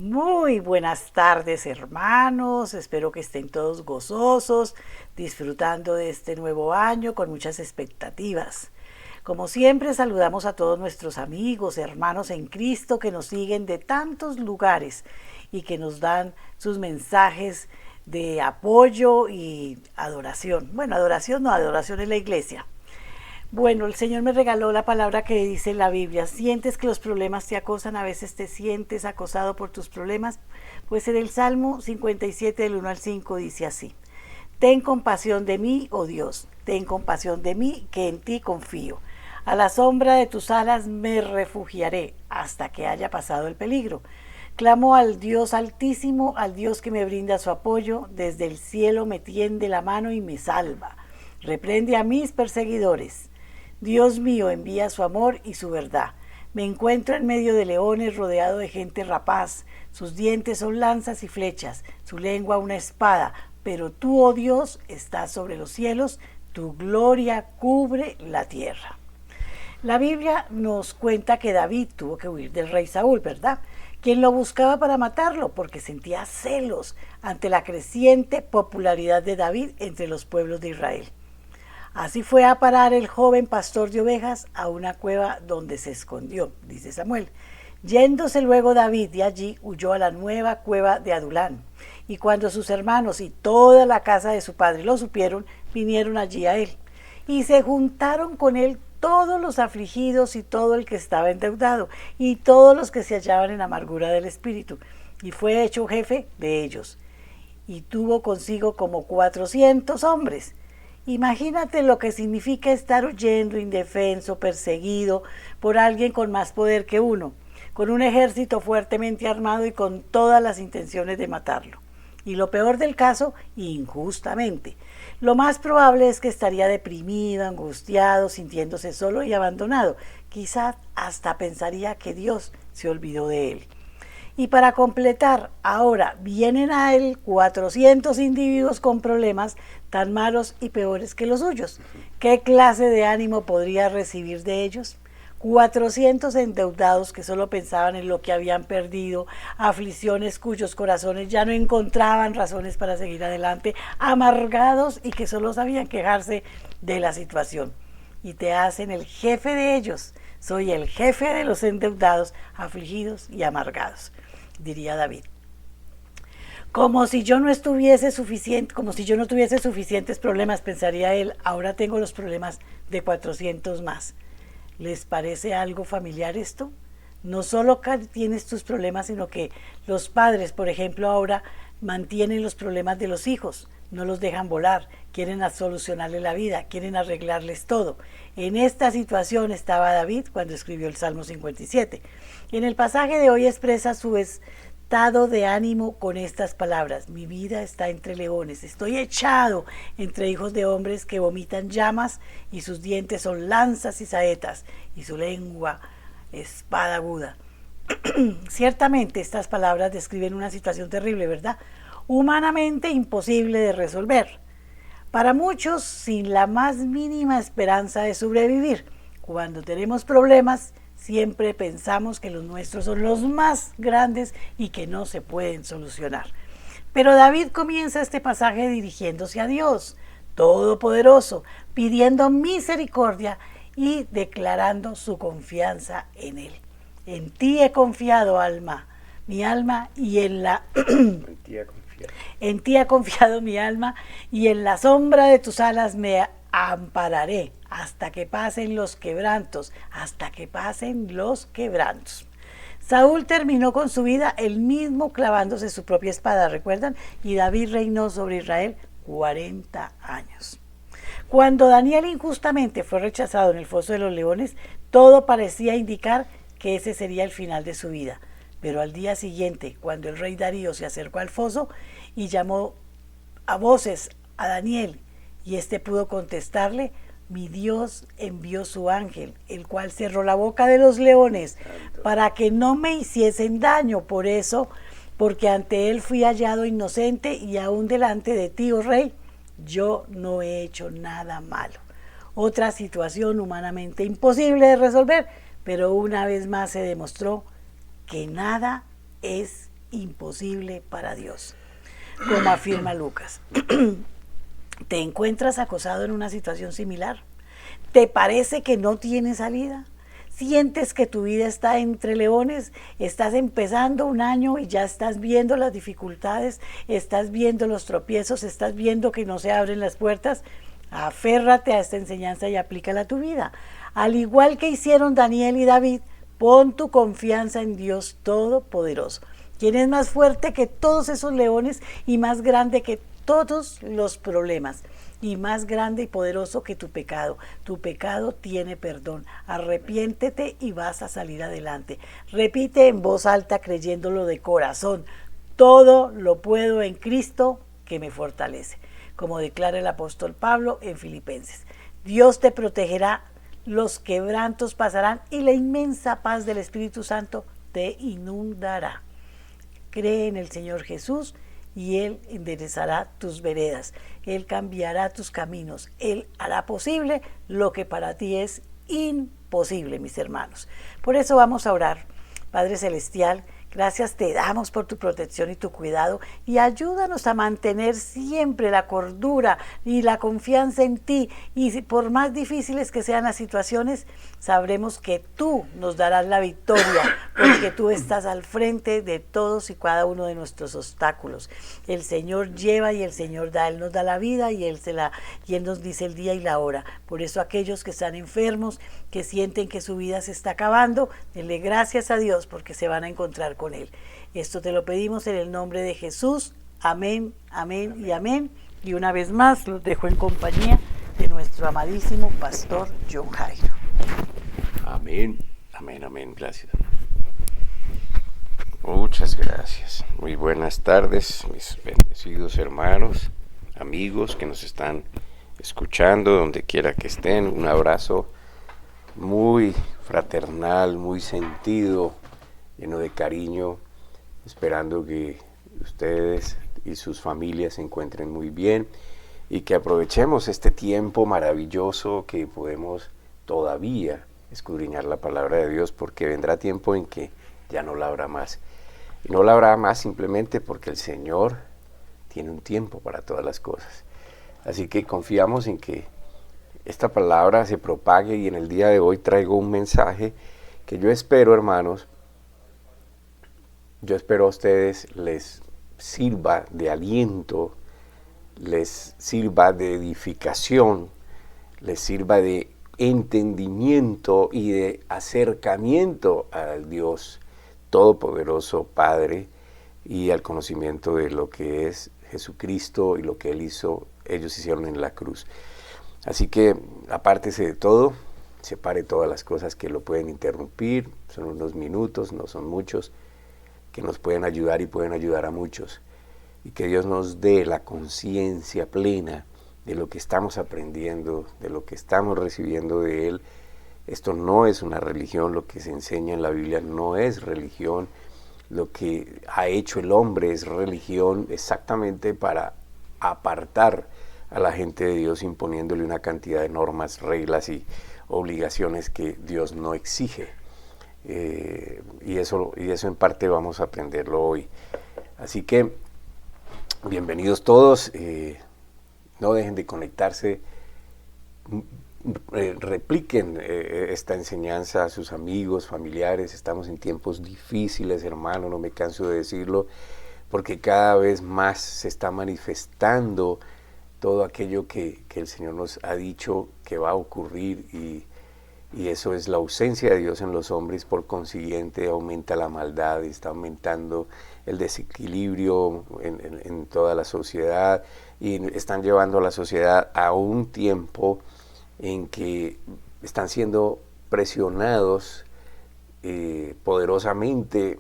Muy buenas tardes, hermanos. Espero que estén todos gozosos, disfrutando de este nuevo año con muchas expectativas. Como siempre, saludamos a todos nuestros amigos, hermanos en Cristo que nos siguen de tantos lugares y que nos dan sus mensajes de apoyo y adoración. Bueno, adoración no, adoración en la iglesia. Bueno, el Señor me regaló la palabra que dice en la Biblia. ¿Sientes que los problemas te acosan? A veces te sientes acosado por tus problemas. Pues en el Salmo 57 del 1 al 5 dice así. Ten compasión de mí, oh Dios, ten compasión de mí, que en ti confío. A la sombra de tus alas me refugiaré hasta que haya pasado el peligro. Clamo al Dios altísimo, al Dios que me brinda su apoyo, desde el cielo me tiende la mano y me salva. Reprende a mis perseguidores. Dios mío, envía su amor y su verdad. Me encuentro en medio de leones, rodeado de gente rapaz. Sus dientes son lanzas y flechas, su lengua una espada. Pero tú, oh Dios, estás sobre los cielos, tu gloria cubre la tierra. La Biblia nos cuenta que David tuvo que huir del rey Saúl, ¿verdad? Quien lo buscaba para matarlo porque sentía celos ante la creciente popularidad de David entre los pueblos de Israel. Así fue a parar el joven pastor de ovejas a una cueva donde se escondió, dice Samuel. Yéndose luego David de allí, huyó a la nueva cueva de Adulán. Y cuando sus hermanos y toda la casa de su padre lo supieron, vinieron allí a él. Y se juntaron con él todos los afligidos y todo el que estaba endeudado, y todos los que se hallaban en amargura del espíritu. Y fue hecho jefe de ellos. Y tuvo consigo como 400 hombres. Imagínate lo que significa estar huyendo, indefenso, perseguido por alguien con más poder que uno, con un ejército fuertemente armado y con todas las intenciones de matarlo. Y lo peor del caso, injustamente. Lo más probable es que estaría deprimido, angustiado, sintiéndose solo y abandonado. Quizás hasta pensaría que Dios se olvidó de él. Y para completar, ahora vienen a él 400 individuos con problemas tan malos y peores que los suyos. ¿Qué clase de ánimo podría recibir de ellos? 400 endeudados que solo pensaban en lo que habían perdido, aflicciones cuyos corazones ya no encontraban razones para seguir adelante, amargados y que solo sabían quejarse de la situación. Y te hacen el jefe de ellos. Soy el jefe de los endeudados, afligidos y amargados, diría David. Como si yo no tuviese suficientes problemas, pensaría él, ahora tengo los problemas de 400 más. ¿Les parece algo familiar esto? No solo tienes tus problemas, sino que los padres, por ejemplo, ahora mantienen los problemas de los hijos, no los dejan volar, quieren solucionarle la vida, quieren arreglarles todo. En esta situación estaba David cuando escribió el Salmo 57. Y en el pasaje de hoy expresa su estado de ánimo con estas palabras. Mi vida está entre leones, estoy echado entre hijos de hombres que vomitan llamas y sus dientes son lanzas y saetas y su lengua espada aguda. Ciertamente estas palabras describen una situación terrible, ¿verdad? Humanamente imposible de resolver. Para muchos, sin la más mínima esperanza de sobrevivir. Cuando tenemos problemas, siempre pensamos que los nuestros son los más grandes y que no se pueden solucionar. Pero David comienza este pasaje dirigiéndose a Dios, Todopoderoso, pidiendo misericordia y declarando su confianza en Él. En ti he confiado, mi alma, y en ti ha confiado mi alma, y en la sombra de tus alas me ampararé hasta que pasen los quebrantos, hasta que pasen los quebrantos. Saúl terminó con su vida él mismo clavándose su propia espada, ¿recuerdan? Y David reinó sobre Israel 40 años. Cuando Daniel injustamente fue rechazado en el foso de los leones, todo parecía indicar que ese sería el final de su vida. Pero al día siguiente, cuando el rey Darío se acercó al foso y llamó a voces a Daniel, y éste pudo contestarle, mi Dios envió su ángel, el cual cerró la boca de los leones para que no me hiciesen daño. Por eso, porque ante él fui hallado inocente y aún delante de ti, oh rey, yo no he hecho nada malo. Otra situación humanamente imposible de resolver, pero una vez más se demostró que nada es imposible para Dios. Como afirma Lucas, ¿te encuentras acosado en una situación similar? ¿Te parece que no tiene salida? ¿Sientes que tu vida está entre leones? ¿Estás empezando un año y ya estás viendo las dificultades? ¿Estás viendo los tropiezos? ¿Estás viendo que no se abren las puertas? Aférrate a esta enseñanza y aplícala a tu vida. Al igual que hicieron Daniel y David, pon tu confianza en Dios Todopoderoso, quien es más fuerte que todos esos leones y más grande que todos los problemas, y más grande y poderoso que tu pecado. Tu pecado tiene perdón. Arrepiéntete y vas a salir adelante. Repite en voz alta, creyéndolo de corazón: todo lo puedo en Cristo que me fortalece, como declara el apóstol Pablo en Filipenses. Dios te protegerá, los quebrantos pasarán y la inmensa paz del Espíritu Santo te inundará. Cree en el Señor Jesús y Él enderezará tus veredas, Él cambiará tus caminos, Él hará posible lo que para ti es imposible, mis hermanos. Por eso vamos a orar. Padre Celestial, gracias te damos por tu protección y tu cuidado, y ayúdanos a mantener siempre la cordura y la confianza en ti, y por más difíciles que sean las situaciones, sabremos que tú nos darás la victoria, porque tú estás al frente de todos y cada uno de nuestros obstáculos. El Señor lleva y el Señor da, Él nos da la vida y Él nos dice el día y la hora. Por eso aquellos que están enfermos, que sienten que su vida se está acabando, denle gracias a Dios porque se van a encontrar con Él. Esto te lo pedimos en el nombre de Jesús. Amén, amén y amén. Y una vez más los dejo en compañía de nuestro amadísimo pastor John Jairo. Amén, amén, amén. Gracias. Muchas gracias. Muy buenas tardes, mis bendecidos hermanos, amigos que nos están escuchando, donde quiera que estén. Un abrazo muy fraternal, muy sentido, lleno de cariño, esperando que ustedes y sus familias se encuentren muy bien y que aprovechemos este tiempo maravilloso que podemos todavía escudriñar la palabra de Dios, porque vendrá tiempo en que ya no la habrá más. Y no la habrá más simplemente porque el Señor tiene un tiempo para todas las cosas. Así que confiamos en que esta palabra se propague, y en el día de hoy traigo un mensaje que yo espero, hermanos, yo espero a ustedes les sirva de aliento, les sirva de edificación, les sirva de entendimiento y de acercamiento al Dios Todopoderoso, Padre, y al conocimiento de lo que es Jesucristo y lo que ellos hicieron en la cruz. Así que apártese de todo, separe todas las cosas que lo pueden interrumpir. Son unos minutos, no son muchos, que nos pueden ayudar y pueden ayudar a muchos. Y que Dios nos dé la conciencia plena de lo que estamos aprendiendo, de lo que estamos recibiendo de Él. Esto no es una religión, lo que se enseña en la Biblia no es religión. Lo que ha hecho el hombre es religión exactamente para apartar a la gente de Dios, imponiéndole una cantidad de normas, reglas y obligaciones que Dios no exige. Y eso en parte vamos a aprenderlo hoy. Así que bienvenidos todos. No dejen de conectarse. Repliquen esta enseñanza a sus amigos, familiares. Estamos en tiempos difíciles, hermano, no me canso de decirlo, porque cada vez más se está manifestando todo aquello que el Señor nos ha dicho que va a ocurrir, y eso es la ausencia de Dios en los hombres. Por consiguiente aumenta la maldad, está aumentando el desequilibrio en toda la sociedad, y están llevando a la sociedad a un tiempo en que están siendo presionados poderosamente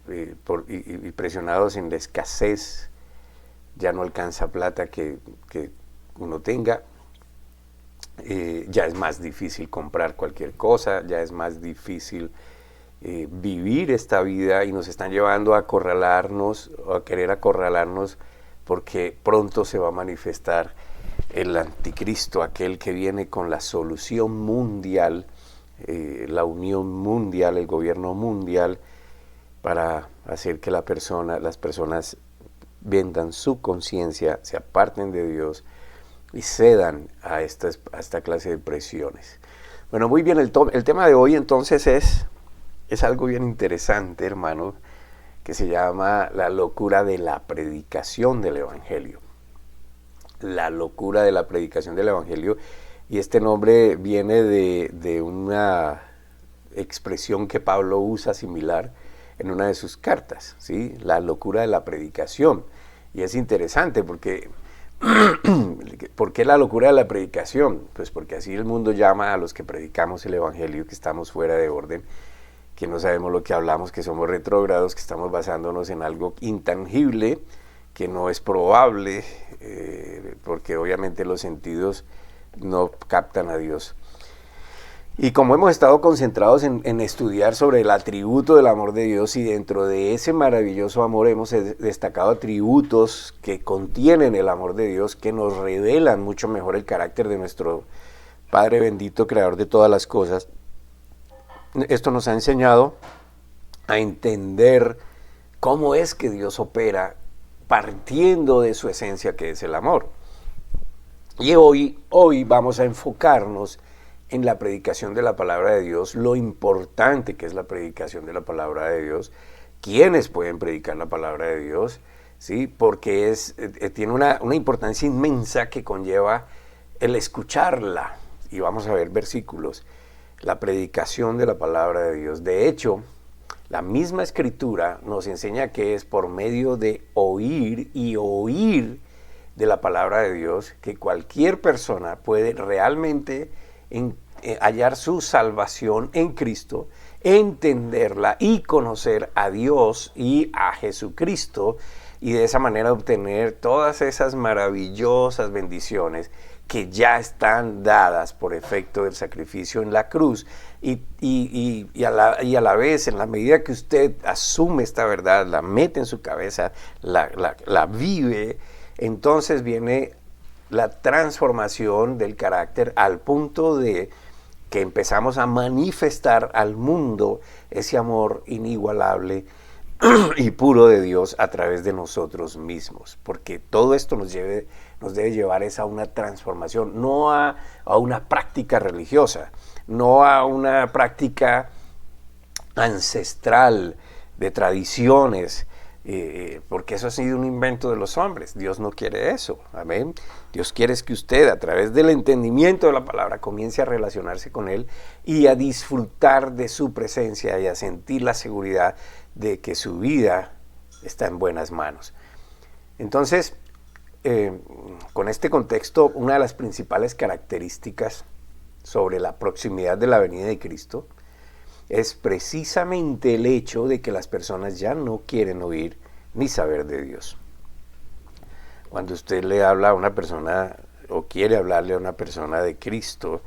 y presionados en la escasez. Ya no alcanza plata que uno tenga, ya es más difícil comprar cualquier cosa, ya es más difícil vivir esta vida, y nos están llevando a acorralarnos, o a querer acorralarnos, porque pronto se va a manifestar el anticristo, aquel que viene con la solución mundial, la unión mundial, el gobierno mundial, para hacer que las personas vendan su conciencia, se aparten de Dios y cedan a esta clase de presiones. Bueno, muy bien, el tema de hoy entonces es algo bien interesante, hermano, que se llama la locura de la predicación del Evangelio. La locura de la predicación del Evangelio, y este nombre viene de una expresión que Pablo usa similar en una de sus cartas, ¿sí? La locura de la predicación. Y es interesante porque ¿por qué la locura de la predicación? Pues porque así el mundo llama a los que predicamos el Evangelio, que estamos fuera de orden, que no sabemos lo que hablamos, que somos retrógrados, que estamos basándonos en algo intangible, que no es probable, porque obviamente los sentidos no captan a Dios. Y como hemos estado concentrados en estudiar sobre el atributo del amor de Dios, y dentro de ese maravilloso amor hemos destacado atributos que contienen el amor de Dios, que nos revelan mucho mejor el carácter de nuestro Padre bendito, creador de todas las cosas. Esto nos ha enseñado a entender cómo es que Dios opera partiendo de su esencia, que es el amor. Y hoy vamos a enfocarnos en la predicación de la palabra de Dios, lo importante que es la predicación de la palabra de Dios, quiénes pueden predicar la palabra de Dios, ¿sí? Porque tiene una importancia inmensa que conlleva el escucharla. Y vamos a ver versículos. La predicación de la palabra de Dios. De hecho, la misma Escritura nos enseña que es por medio de oír y oír de la palabra de Dios que cualquier persona puede realmente hallar su salvación en Cristo, entenderla y conocer a Dios y a Jesucristo, y de esa manera obtener todas esas maravillosas bendiciones que ya están dadas por efecto del sacrificio en la cruz. Y a la vez, en la medida que usted asume esta verdad, la mete en su cabeza, la vive, entonces viene la transformación del carácter al punto de que empezamos a manifestar al mundo ese amor inigualable y puro de Dios a través de nosotros mismos, porque todo esto nos debe llevar a una transformación, no a una práctica religiosa, no a una práctica ancestral de tradiciones, porque eso ha sido un invento de los hombres. Dios no quiere eso, amén. Dios quiere que usted, a través del entendimiento de la palabra, comience a relacionarse con Él y a disfrutar de su presencia y a sentir la seguridad de que su vida está en buenas manos. Entonces, con este contexto, una de las principales características sobre la proximidad de la venida de Cristo es precisamente el hecho de que las personas ya no quieren oír ni saber de Dios. Cuando usted le habla a una persona o quiere hablarle a una persona de Cristo,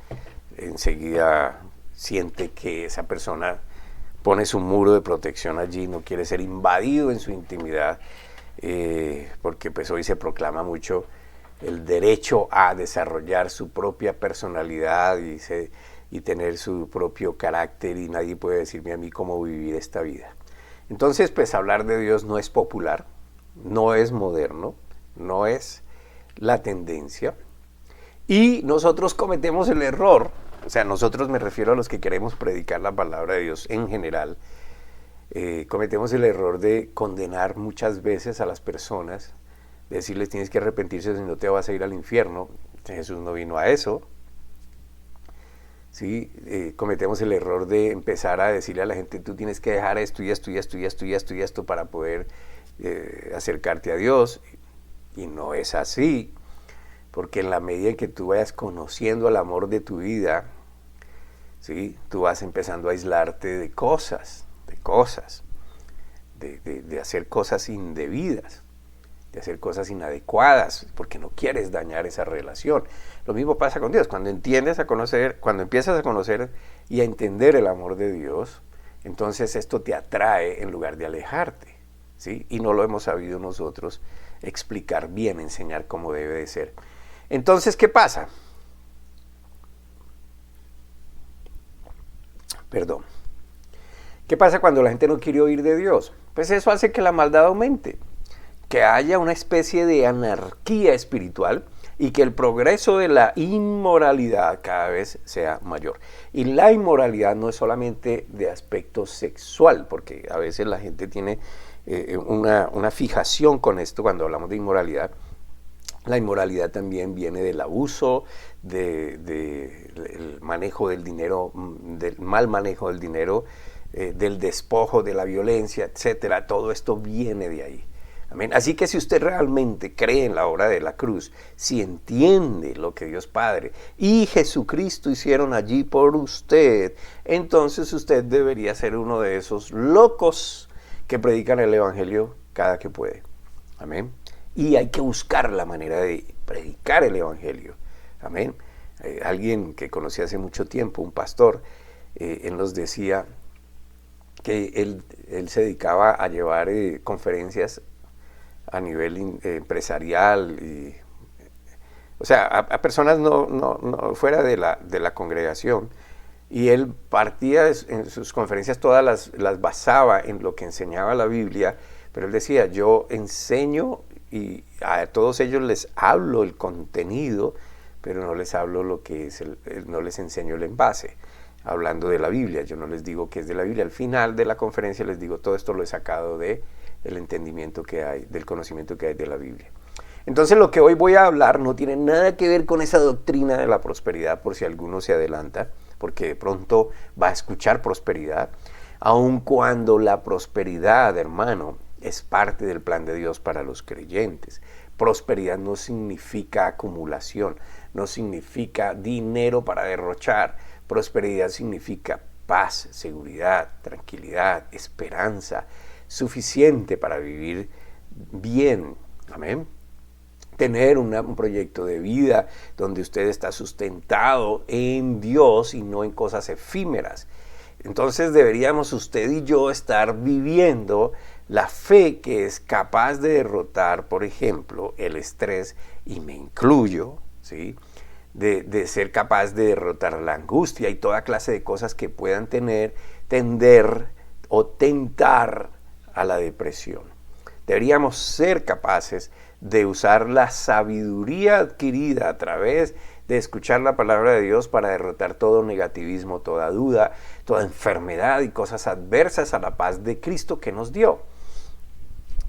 enseguida siente que esa persona pone su muro de protección allí, no quiere ser invadido en su intimidad, porque pues hoy se proclama mucho el derecho a desarrollar su propia personalidad y tener su propio carácter, y nadie puede decirme a mí cómo vivir esta vida. Entonces, pues hablar de Dios no es popular, no es moderno, no es la tendencia, y nosotros cometemos el error, o sea, nosotros, me refiero a los que queremos predicar la palabra de Dios en general, cometemos el error de condenar muchas veces a las personas, decirles tienes que arrepentirse, si no te vas a ir al infierno. Jesús no vino a eso. ¿Sí? Cometemos el error de empezar a decirle a la gente, tú tienes que dejar esto y esto y esto y esto y esto y esto para poder acercarte a Dios, y no es así, porque en la medida en que tú vayas conociendo el amor de tu vida, ¿sí? Tú vas empezando a aislarte de cosas, de hacer cosas indebidas, de hacer cosas inadecuadas, porque no quieres dañar esa relación. Lo mismo pasa con Dios. Cuando empiezas a conocer y a entender el amor de Dios, entonces esto te atrae en lugar de alejarte, ¿sí? Y no lo hemos sabido nosotros explicar bien, enseñar cómo debe de ser. Entonces, ¿qué pasa? ¿Qué pasa cuando la gente no quiere oír de Dios? Pues eso hace que la maldad aumente, que haya una especie de anarquía espiritual y que el progreso de la inmoralidad cada vez sea mayor. Y la inmoralidad no es solamente de aspecto sexual, porque a veces la gente tiene una fijación con esto cuando hablamos de inmoralidad. La inmoralidad también viene del abuso, del manejo del dinero, del mal manejo del dinero, del despojo, de la violencia, etcétera. Todo esto viene de ahí. Amén. Así que si usted realmente cree en la obra de la cruz, si entiende lo que Dios Padre y Jesucristo hicieron allí por usted, entonces usted debería ser uno de esos locos que predican el Evangelio cada que puede. Amén. Y hay que buscar la manera de predicar el Evangelio. Amén. Alguien que conocí hace mucho tiempo, un pastor, él nos decía que él se dedicaba a llevar conferencias a nivel empresarial, o sea, a personas no fuera de la congregación, y él partía en sus conferencias, todas las basaba en lo que enseñaba la Biblia, pero él decía, yo enseño y a todos ellos les hablo el contenido, pero no les hablo lo que es no les enseño el envase, hablando de la Biblia. Yo no les digo que es de la Biblia. Al final de la conferencia les digo, todo esto lo he sacado del entendimiento que hay, del conocimiento que hay de la Biblia. Entonces lo que hoy voy a hablar no tiene nada que ver con esa doctrina de la prosperidad, por si alguno se adelanta, porque de pronto va a escuchar prosperidad, aun cuando la prosperidad, hermano, es parte del plan de Dios para los creyentes. Prosperidad no significa acumulación, no significa dinero para derrochar. Prosperidad significa paz, seguridad, tranquilidad, esperanza, suficiente para vivir bien. Amén. Tener un proyecto de vida donde usted está sustentado en Dios y no en cosas efímeras. Entonces deberíamos usted y yo estar viviendo la fe que es capaz de derrotar, por ejemplo, el estrés, y me incluyo, ¿sí? De ser capaz de derrotar la angustia y toda clase de cosas que puedan tender o tentar a la depresión. Deberíamos ser capaces de usar la sabiduría adquirida a través de escuchar la palabra de Dios para derrotar todo negativismo, toda duda, toda enfermedad y cosas adversas a la paz de Cristo que nos dio.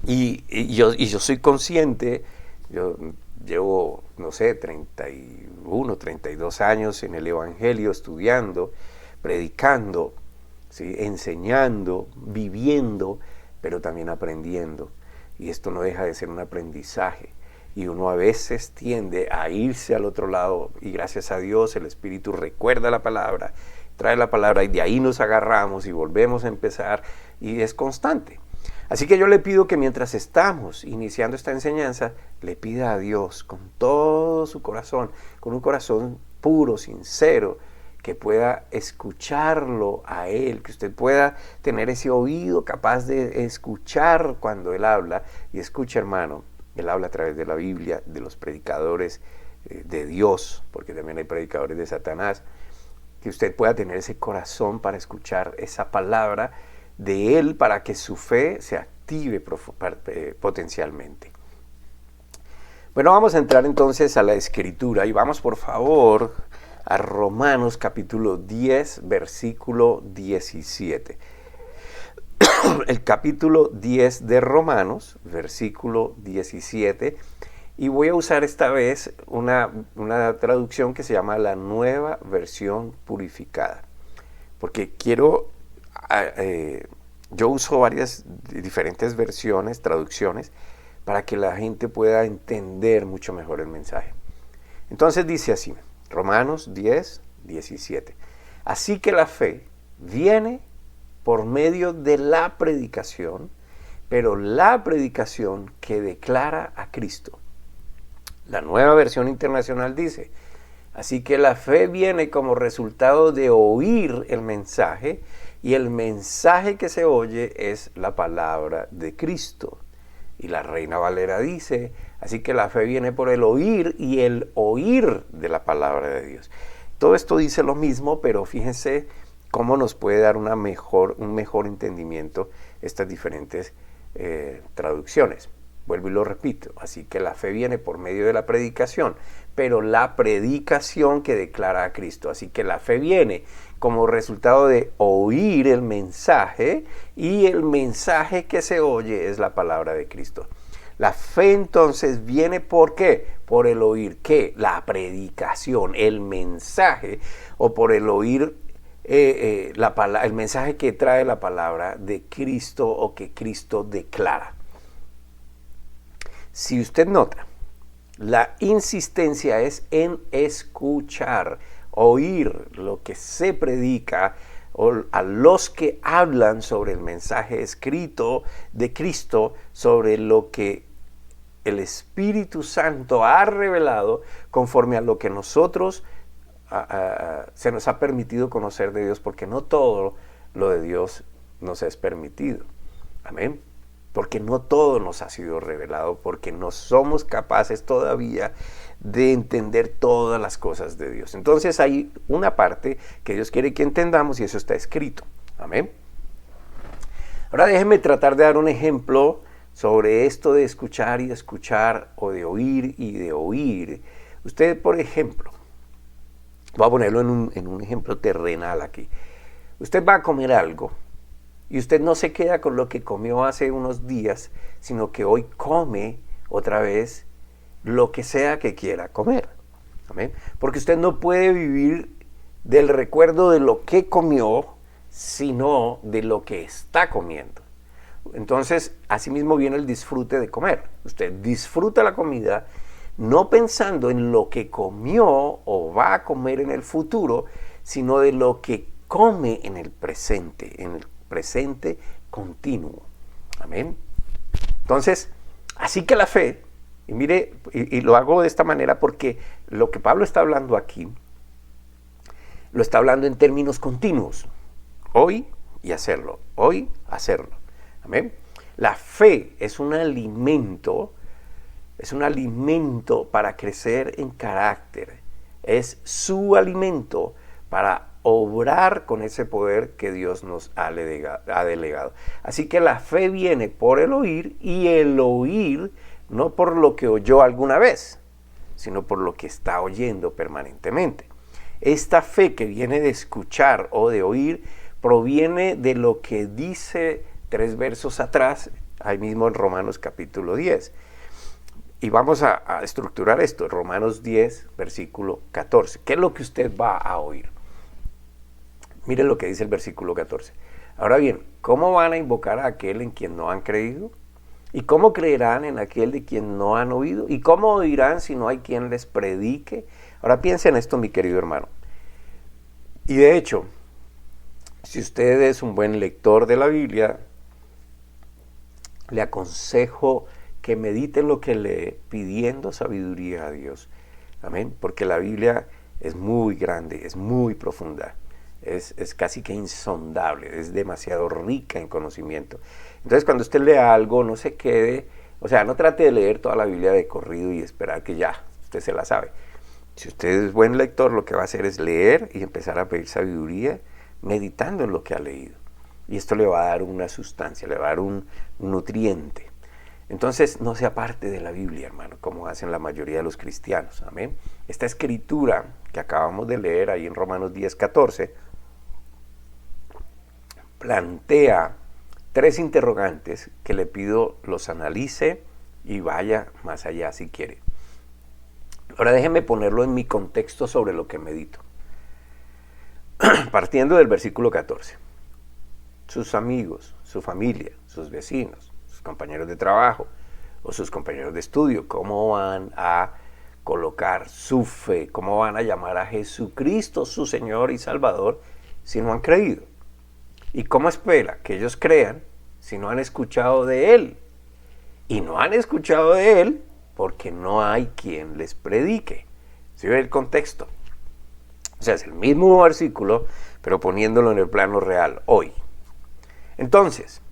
Y yo soy consciente, yo llevo, no sé, 31, 32 años en el Evangelio, estudiando, predicando, ¿sí? Enseñando, viviendo, pero también aprendiendo. Y esto no deja de ser un aprendizaje. Y uno a veces tiende a irse al otro lado, y gracias a Dios el Espíritu recuerda la palabra, trae la palabra, y de ahí nos agarramos y volvemos a empezar, y es constante. Así que yo le pido que mientras estamos iniciando esta enseñanza, le pida a Dios con todo su corazón, con un corazón puro, sincero, que pueda escucharlo a Él, que usted pueda tener ese oído capaz de escuchar cuando Él habla. Y escucha, hermano, Él habla a través de la Biblia, de los predicadores de Dios, porque también hay predicadores de Satanás, que usted pueda tener ese corazón para escuchar esa palabra de Él, para que su fe se active potencialmente. Bueno, vamos a entrar entonces a la Escritura y vamos por favor a Romanos capítulo 10, versículo 17. El capítulo 10 de Romanos, versículo 17, y voy a usar esta vez una traducción que se llama la Nueva Versión Purificada, porque yo uso varias diferentes versiones, traducciones, para que la gente pueda entender mucho mejor el mensaje. Entonces dice así, Romanos 10, 17. Así que la fe viene por medio de la predicación, pero la predicación que declara a Cristo. La Nueva Versión Internacional dice, así que la fe viene como resultado de oír el mensaje, y el mensaje que se oye es la palabra de Cristo. Y la Reina Valera dice, así que la fe viene por el oír, y el oír de la palabra de Dios. Todo esto dice lo mismo, pero fíjense cómo nos puede dar un mejor entendimiento estas diferentes traducciones. Vuelvo y lo repito, así que la fe viene por medio de la predicación, pero la predicación que declara a Cristo. Así que la fe viene como resultado de oír el mensaje, y el mensaje que se oye es la palabra de Cristo. La fe entonces viene ¿por qué? Por el oír, ¿qué? La predicación, el mensaje, o por el oír el mensaje que trae la palabra de Cristo o que Cristo declara. Si usted nota, la insistencia es en escuchar, oír lo que se predica, o a los que hablan sobre el mensaje escrito de Cristo, sobre lo que el Espíritu Santo ha revelado conforme a lo que nosotros se nos ha permitido conocer de Dios, porque no todo lo de Dios nos es permitido. Amén. Porque no todo nos ha sido revelado, porque no somos capaces todavía de entender todas las cosas de Dios. Entonces hay una parte que Dios quiere que entendamos, y eso está escrito. Amén. Ahora déjenme tratar de dar un ejemplo sobre esto de escuchar y de escuchar, o de oír y de oír. Usted, por ejemplo, voy a ponerlo en un ejemplo terrenal aquí. Usted va a comer algo, y usted no se queda con lo que comió hace unos días, sino que hoy come otra vez lo que sea que quiera comer. ¿Amén? Porque usted no puede vivir del recuerdo de lo que comió, sino de lo que está comiendo. Entonces, asimismo viene el disfrute de comer. Usted disfruta la comida no pensando en lo que comió o va a comer en el futuro, sino de lo que come en el presente continuo. Amén. Entonces, así que la fe, y mire, y lo hago de esta manera porque lo que Pablo está hablando aquí, lo está hablando en términos continuos. Hoy y hacerlo, hoy hacerlo. Amén. La fe es un alimento para crecer en carácter. Es su alimento para obrar con ese poder que Dios nos ha delegado. Así que la fe viene por el oír, y el oír no por lo que oyó alguna vez, sino por lo que está oyendo permanentemente. Esta fe que viene de escuchar o de oír proviene de lo que dice 3 versos atrás, ahí mismo en Romanos capítulo 10. Y vamos a estructurar esto, Romanos 10, versículo 14. ¿Qué es lo que usted va a oír? Miren lo que dice el versículo 14. Ahora bien, ¿cómo van a invocar a aquel en quien no han creído? ¿Y cómo creerán en aquel de quien no han oído? ¿Y cómo oirán si no hay quien les predique? Ahora piensa en esto, mi querido hermano. Y de hecho, si usted es un buen lector de la Biblia, le aconsejo que medite lo que lee, pidiendo sabiduría a Dios. Amén. Porque la Biblia es muy grande, es muy profunda. Es casi que insondable, es demasiado rica en conocimiento. Entonces, cuando usted lea algo, no se quede, no trate de leer toda la Biblia de corrido y esperar que ya, usted se la sabe. Si usted es buen lector, lo que va a hacer es leer y empezar a pedir sabiduría, meditando en lo que ha leído. Y esto le va a dar una sustancia, le va a dar un nutriente. Entonces, no se aparte de la Biblia, hermano, como hacen la mayoría de los cristianos. Amén. Esta escritura que acabamos de leer ahí en Romanos 10, 14, plantea 3 interrogantes que le pido los analice y vaya más allá si quiere. Ahora déjenme ponerlo en mi contexto sobre lo que medito. Partiendo del versículo 14. Sus amigos, su familia, sus vecinos, sus compañeros de trabajo o sus compañeros de estudio, ¿cómo van a colocar su fe? ¿Cómo van a llamar a Jesucristo su Señor y Salvador si no han creído? ¿Y cómo espera que ellos crean si no han escuchado de Él? Y no han escuchado de Él porque no hay quien les predique. ¿Sí ve el contexto? O sea, es el mismo versículo, pero poniéndolo en el plano real, hoy. Entonces,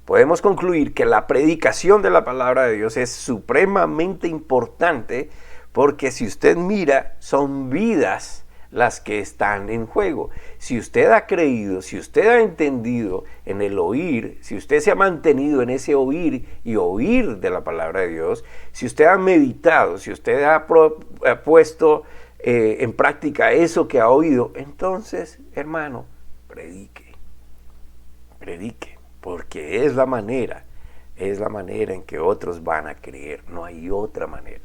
podemos concluir que la predicación de la palabra de Dios es supremamente importante, porque si usted mira, son vidas las que están en juego. Si usted ha creído, si usted ha entendido en el oír, si usted se ha mantenido en ese oír y oír de la palabra de Dios, si usted ha meditado, si usted ha puesto en práctica eso que ha oído, entonces, hermano, predique, porque es la manera en que otros van a creer, no hay otra manera.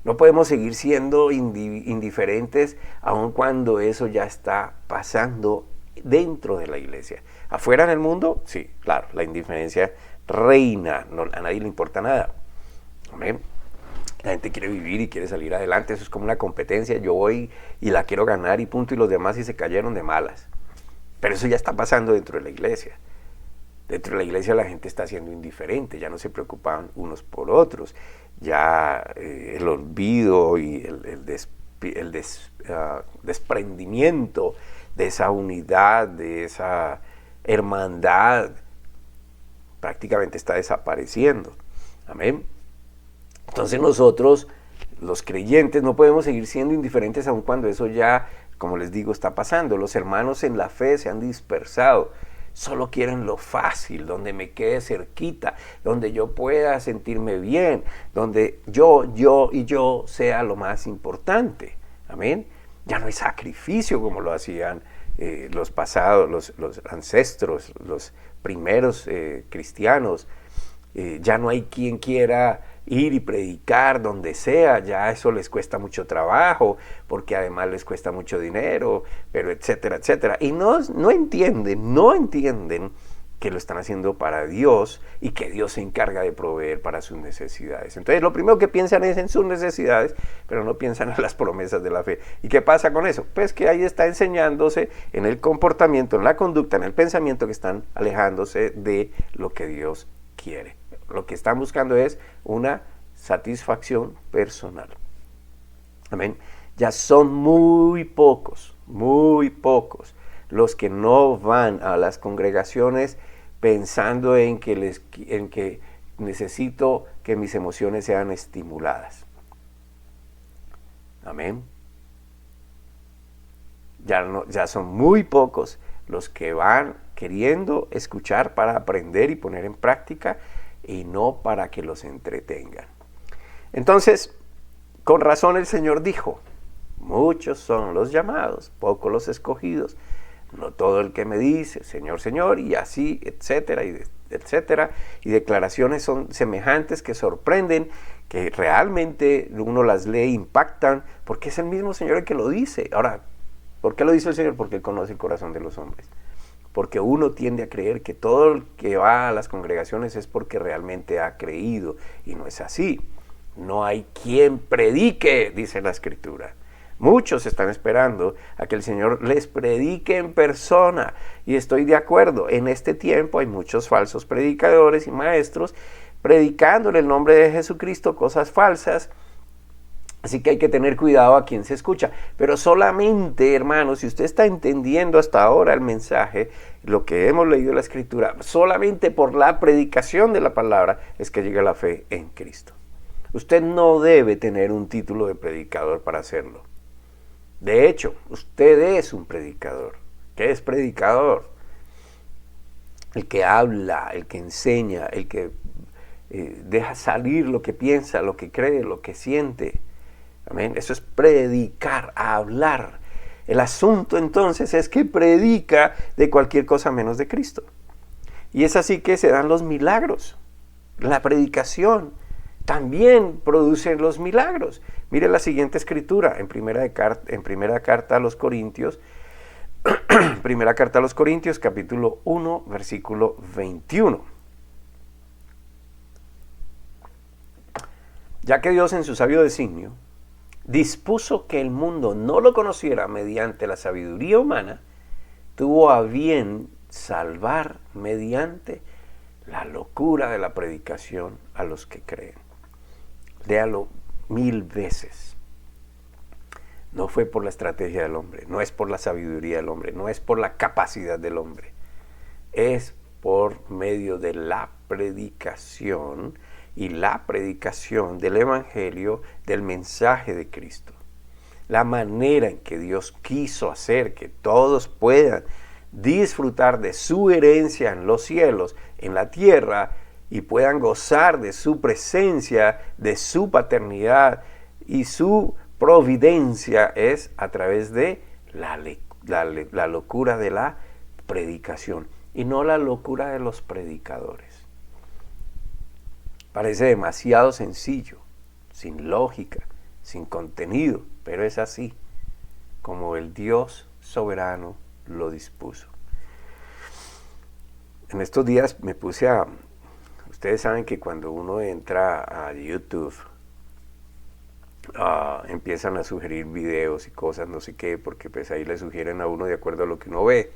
No podemos seguir siendo indiferentes aun cuando eso ya está pasando dentro de la iglesia. Afuera en el mundo, sí, claro, la indiferencia reina, no, a nadie le importa nada. Amén. La gente quiere vivir y quiere salir adelante, eso es como una competencia, yo voy y la quiero ganar y punto, y los demás sí se cayeron de malas. Pero eso ya está pasando dentro de la iglesia. Dentro de la iglesia la gente está siendo indiferente, ya no se preocupan unos por otros, ya el olvido y el desprendimiento de esa unidad, de esa hermandad, prácticamente está desapareciendo. Amén. Entonces nosotros, los creyentes, no podemos seguir siendo indiferentes aun cuando eso ya, como les digo, está pasando. Los hermanos en la fe se han dispersado. Solo quieren lo fácil, donde me quede cerquita, donde yo pueda sentirme bien, donde yo sea lo más importante. Amén. Ya no hay sacrificio como lo hacían los pasados, los ancestros, los primeros cristianos. Ya no hay quien quiera ir y predicar donde sea, ya eso les cuesta mucho trabajo, porque además les cuesta mucho dinero, pero etcétera, etcétera. Y no entienden que lo están haciendo para Dios y que Dios se encarga de proveer para sus necesidades. Entonces lo primero que piensan es en sus necesidades, pero no piensan en las promesas de la fe. ¿Y qué pasa con eso? Pues que ahí está enseñándose en el comportamiento, en la conducta, en el pensamiento, que están alejándose de lo que Dios quiere. Lo que están buscando es una satisfacción personal. Amén. Ya son muy pocos los que no van a las congregaciones pensando en que necesito que mis emociones sean estimuladas. Amén. Ya son muy pocos los que van queriendo escuchar para aprender y poner en práctica, y no para que los entretengan. Entonces, con razón el Señor dijo: muchos son los llamados, pocos los escogidos. No todo el que me dice Señor, Señor, y así, etcétera, etcétera. Y declaraciones son semejantes que sorprenden, que realmente uno las lee e impactan, porque es el mismo Señor el que lo dice. Ahora, ¿por qué lo dice el Señor? Porque Él conoce el corazón de los hombres. Porque uno tiende a creer que todo el que va a las congregaciones es porque realmente ha creído, y no es así. No hay quien predique, dice la Escritura. Muchos están esperando a que el Señor les predique en persona, y estoy de acuerdo. En este tiempo hay muchos falsos predicadores y maestros predicando en el nombre de Jesucristo cosas falsas. Así que hay que tener cuidado a quien se escucha. Pero solamente, hermanos, si usted está entendiendo hasta ahora el mensaje, lo que hemos leído en la Escritura, solamente por la predicación de la palabra es que llega la fe en Cristo. Usted no debe tener un título de predicador para hacerlo. De hecho, usted es un predicador. ¿Qué es predicador? El que habla, el que enseña, el que deja salir lo que piensa, lo que cree, lo que siente. Amén. Eso es predicar, hablar. El asunto entonces es que predica de cualquier cosa menos de Cristo. Y es así que se dan los milagros. La predicación también produce los milagros. Mire la siguiente escritura en primera carta a los Corintios, primera carta a los Corintios, capítulo 1, versículo 21. Ya que Dios en su sabio designio dispuso que el mundo no lo conociera mediante la sabiduría humana, tuvo a bien salvar mediante la locura de la predicación a los que creen. Léalo 1000 veces. No fue por la estrategia del hombre, no es por la sabiduría del hombre, no es por la capacidad del hombre, es por medio de la predicación, y la predicación del Evangelio, del mensaje de Cristo. la manera en que Dios quiso hacer que todos puedan disfrutar de su herencia en los cielos, en la tierra, y puedan gozar de su presencia, de su paternidad y su providencia, es a través de la locura de la predicación y no la locura de los predicadores. Parece demasiado sencillo, sin lógica, sin contenido, pero es así como el Dios soberano lo dispuso. En estos días me puse a... Ustedes saben que cuando uno entra a YouTube, empiezan a sugerir videos y cosas, no sé qué, porque pues ahí le sugieren a uno de acuerdo a lo que uno ve.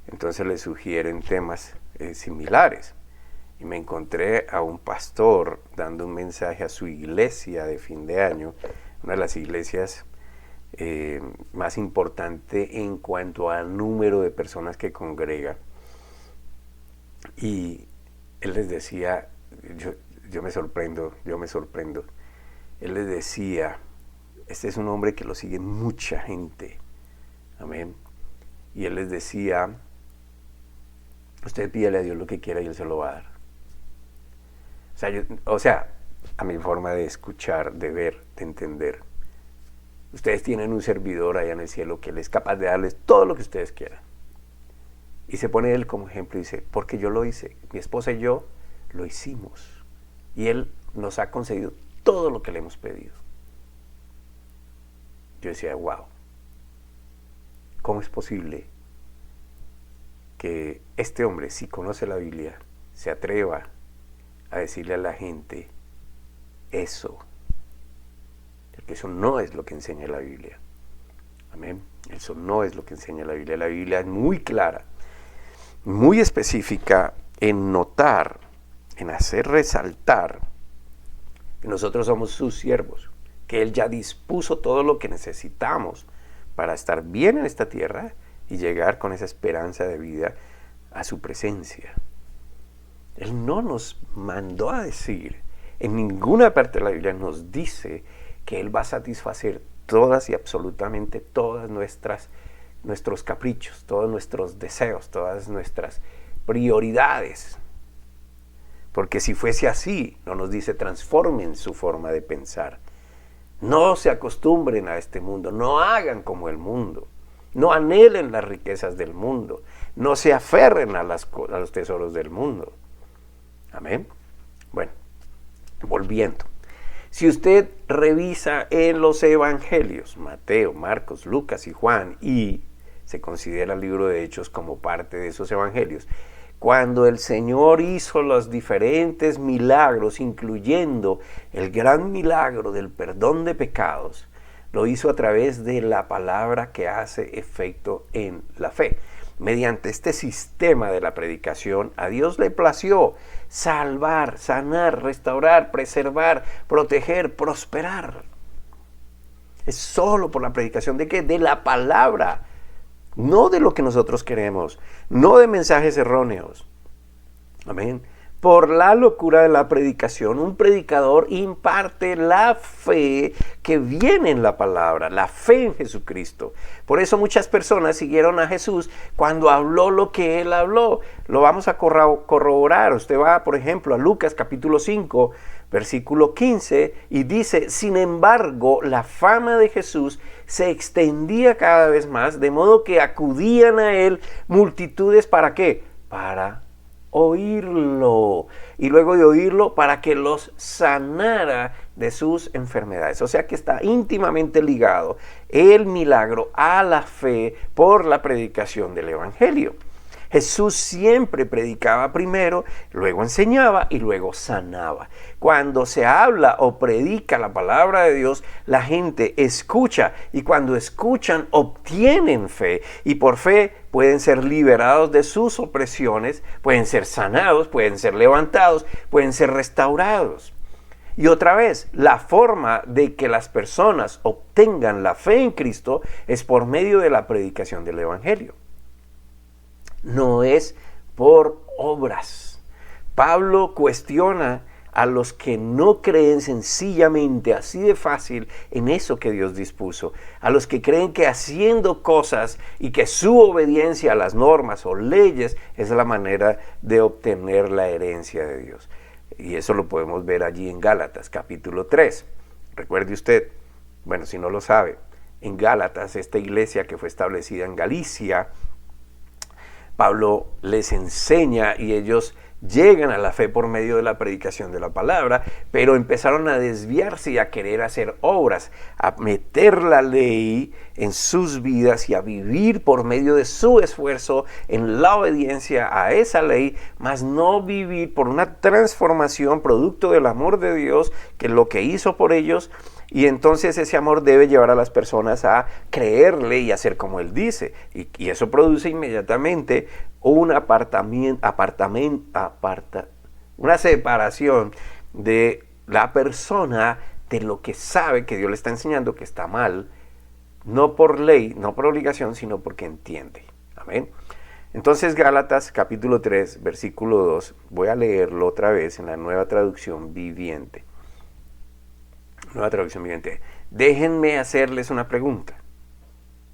Entonces le sugieren temas similares. Y me encontré a un pastor dando un mensaje a su iglesia de fin de año, una de las iglesias más importante en cuanto al número de personas que congrega. Y él les decía, yo me sorprendo. Él les decía, este es un hombre que lo sigue mucha gente, amén. Y él les decía, usted pídale a Dios lo que quiera y Él se lo va a dar. O sea, a mi forma de escuchar, de ver, de entender. Ustedes tienen un servidor allá en el cielo que Él es capaz de darles todo lo que ustedes quieran. Y se pone Él como ejemplo y dice, porque yo lo hice, mi esposa y yo lo hicimos. Y Él nos ha concedido todo lo que le hemos pedido. Yo decía, wow, ¿cómo es posible que este hombre, si conoce la Biblia, se atreva a decirle a la gente eso? Porque eso no es lo que enseña la Biblia. Amén. Eso no es lo que enseña la Biblia. La Biblia es muy clara, muy específica en notar, en hacer resaltar que nosotros somos sus siervos, que Él ya dispuso todo lo que necesitamos para estar bien en esta tierra y llegar con esa esperanza de vida a su presencia. Él no nos mandó a decir, en ninguna parte de la Biblia nos dice que Él va a satisfacer todas y absolutamente todas nuestros caprichos, todos nuestros deseos, todas nuestras prioridades. Porque si fuese así, no nos dice transformen su forma de pensar. No se acostumbren a este mundo, no hagan como el mundo, no anhelen las riquezas del mundo, no se aferren a los tesoros del mundo. Amén. Bueno, volviendo. Si usted revisa en los evangelios, Mateo, Marcos, Lucas y Juan, y se considera el libro de Hechos como parte de esos evangelios, cuando el Señor hizo los diferentes milagros, incluyendo el gran milagro del perdón de pecados, lo hizo a través de la palabra que hace efecto en la fe. Mediante este sistema de la predicación, a Dios le plació salvar, sanar, restaurar, preservar, proteger, prosperar. Es solo por la predicación ¿de qué? De la palabra. No de lo que nosotros queremos, no de mensajes erróneos. Amén. Por la locura de la predicación, un predicador imparte la fe que viene en la palabra, la fe en Jesucristo. Por eso muchas personas siguieron a Jesús cuando habló lo que Él habló. Lo vamos a corroborar. Usted va, por ejemplo, a Lucas capítulo 5, versículo 15, y dice, sin embargo, la fama de Jesús se extendía cada vez más, de modo que acudían a Él multitudes, ¿para qué? Para oírlo, y luego de oírlo para que los sanara de sus enfermedades. O sea que está íntimamente ligado el milagro a la fe por la predicación del evangelio. Jesús siempre predicaba primero, luego enseñaba y luego sanaba. Cuando se habla o predica la palabra de Dios, la gente escucha, y cuando escuchan obtienen fe, y por fe pueden ser liberados de sus opresiones, pueden ser sanados, pueden ser levantados, pueden ser restaurados. Y otra vez, la forma de que las personas obtengan la fe en Cristo es por medio de la predicación del evangelio. No es por obras. Pablo cuestiona a los que no creen sencillamente, así de fácil, en eso que Dios dispuso, a los que creen que haciendo cosas y que su obediencia a las normas o leyes es la manera de obtener la herencia de Dios. Y eso lo podemos ver allí en Gálatas, capítulo 3. Recuerde usted, bueno, si no lo sabe, en Gálatas, esta iglesia que fue establecida en Galicia, Pablo les enseña y ellos llegan a la fe por medio de la predicación de la palabra, pero empezaron a desviarse y a querer hacer obras, a meter la ley en sus vidas y a vivir por medio de su esfuerzo en la obediencia a esa ley, mas no vivir por una transformación producto del amor de Dios, que lo que hizo por ellos. Y entonces ese amor debe llevar a las personas a creerle y hacer como Él dice. Y eso produce inmediatamente una separación de la persona de lo que sabe que Dios le está enseñando que está mal, no por ley, no por obligación, sino porque entiende. Amén. Entonces Gálatas capítulo 3, versículo 2, voy a leerlo otra vez en la Nueva Traducción Viviente. Nueva Traducción Viviente. Déjenme hacerles una pregunta.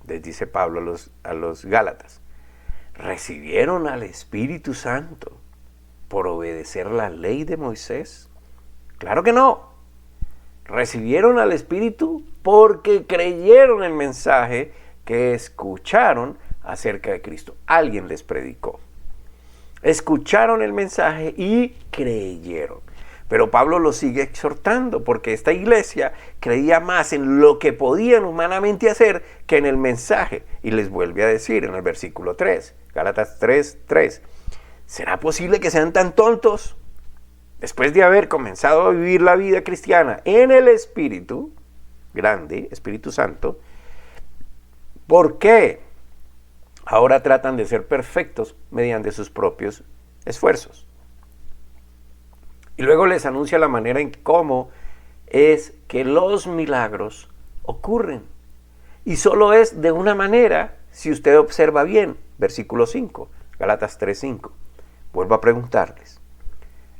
Les dice Pablo a los Gálatas. ¿Recibieron al Espíritu Santo por obedecer la ley de Moisés? Claro que no. Recibieron al Espíritu porque creyeron el mensaje que escucharon acerca de Cristo. Alguien les predicó. Escucharon el mensaje y creyeron. Pero Pablo lo sigue exhortando porque esta iglesia creía más en lo que podían humanamente hacer que en el mensaje. Y les vuelve a decir en el versículo 3, Gálatas 3:3, ¿será posible que sean tan tontos? Después de haber comenzado a vivir la vida cristiana en el Espíritu grande, Espíritu Santo, ¿por qué ahora tratan de ser perfectos mediante sus propios esfuerzos? Y luego les anuncia la manera en cómo es que los milagros ocurren. Y solo es de una manera si usted observa bien. Versículo 5, Gálatas 3:5. Vuelvo a preguntarles.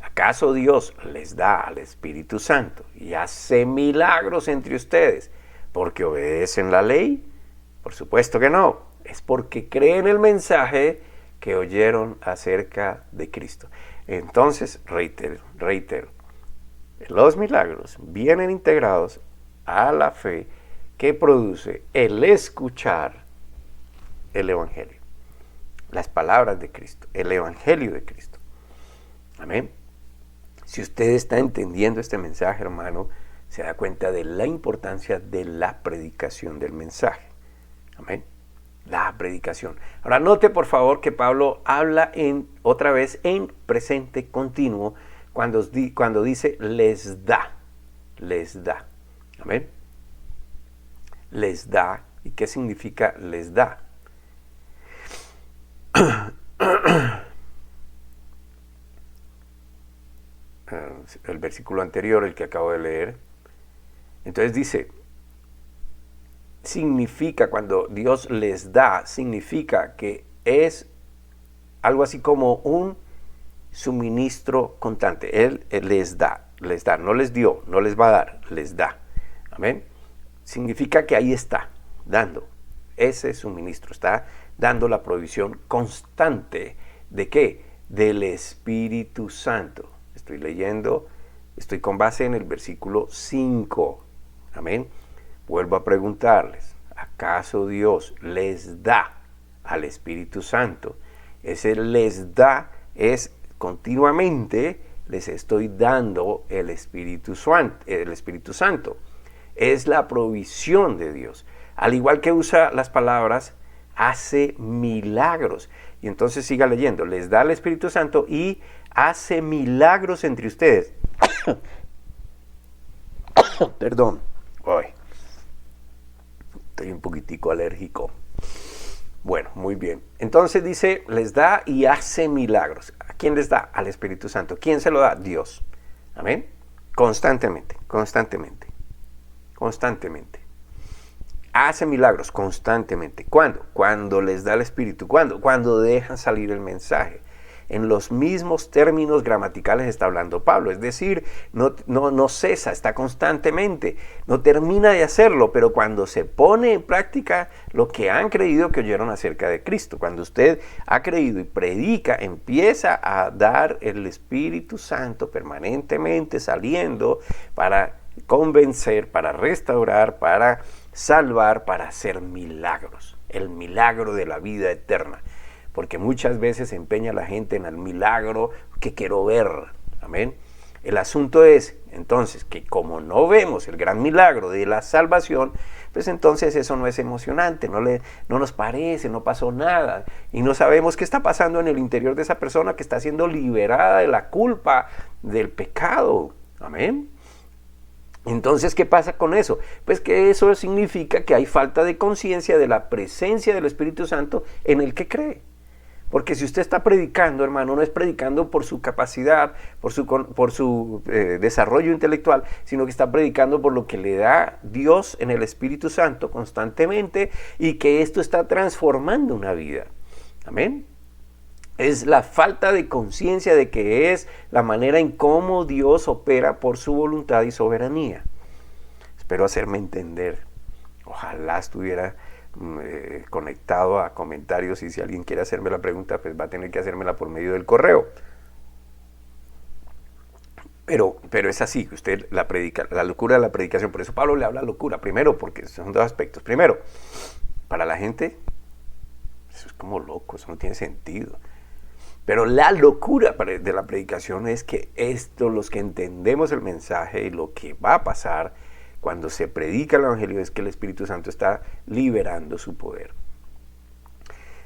¿Acaso Dios les da al Espíritu Santo y hace milagros entre ustedes porque obedecen la ley? Por supuesto que no. Es porque creen el mensaje que oyeron acerca de Cristo. Entonces, reitero, los milagros vienen integrados a la fe que produce el escuchar el Evangelio, las palabras de Cristo, el Evangelio de Cristo. Amén. Si usted está entendiendo este mensaje, hermano, se da cuenta de la importancia de la predicación del mensaje. Amén. La predicación. Ahora note por favor que Pablo habla otra vez en presente continuo cuando dice les da. Amén. Les da. ¿Y qué significa les da? El versículo anterior, el que acabo de leer. Entonces dice, significa, cuando Dios les da, significa que es algo así como un suministro constante. Él les da, no les dio, no les va a dar, les da. Amén. Significa que ahí está, dando ese suministro, está dando la provisión constante. ¿De qué? Del Espíritu Santo. Estoy con base en el versículo 5. Amén. Vuelvo a preguntarles, ¿acaso Dios les da al Espíritu Santo? Ese les da es continuamente les estoy dando el Espíritu Santo. Es la provisión de Dios. Al igual que usa las palabras, hace milagros. Y entonces siga leyendo, les da el Espíritu Santo y hace milagros entre ustedes. Perdón, hoy estoy un poquitico alérgico. Bueno, muy bien. Entonces dice, les da y hace milagros. ¿A quién les da? Al Espíritu Santo. ¿Quién se lo da? Dios. Amén. Constantemente. Hace milagros constantemente. ¿Cuándo? Cuando les da el Espíritu. ¿Cuándo? Cuando dejan salir el mensaje. en los mismos términos gramaticales está hablando Pablo. Es decir, no cesa, está constantemente, no termina de hacerlo, pero cuando se pone en práctica lo que han creído que oyeron acerca de Cristo, cuando usted ha creído y predica, empieza a dar el Espíritu Santo permanentemente saliendo para convencer, para restaurar, para salvar, para hacer milagros. El milagro de la vida eterna. Porque muchas veces se empeña la gente en el milagro que quiero ver. Amén. El asunto es, entonces, que como no vemos el gran milagro de la salvación, pues entonces eso no es emocionante, no nos parece, no pasó nada. Y no sabemos qué está pasando en el interior de esa persona que está siendo liberada de la culpa, del pecado. Amén. Entonces, ¿qué pasa con eso? Pues que eso significa que hay falta de conciencia de la presencia del Espíritu Santo en el que cree. Porque si usted está predicando, hermano, no es predicando por su capacidad, por su desarrollo intelectual, sino que está predicando por lo que le da Dios en el Espíritu Santo constantemente y que esto está transformando una vida. Amén. Es la falta de conciencia de que es la manera en cómo Dios opera por su voluntad y soberanía. Espero hacerme entender. Ojalá estuviera conectado a comentarios y si alguien quiere hacerme la pregunta, pues va a tener que hacérmela por medio del correo. Pero es así, usted la locura de la predicación. Por eso Pablo le habla locura. Primero, porque son dos aspectos. Primero, para la gente, eso es como loco, eso no tiene sentido. Pero la locura de la predicación es que los que entendemos el mensaje y lo que va a pasar cuando se predica el Evangelio es que el Espíritu Santo está liberando su poder.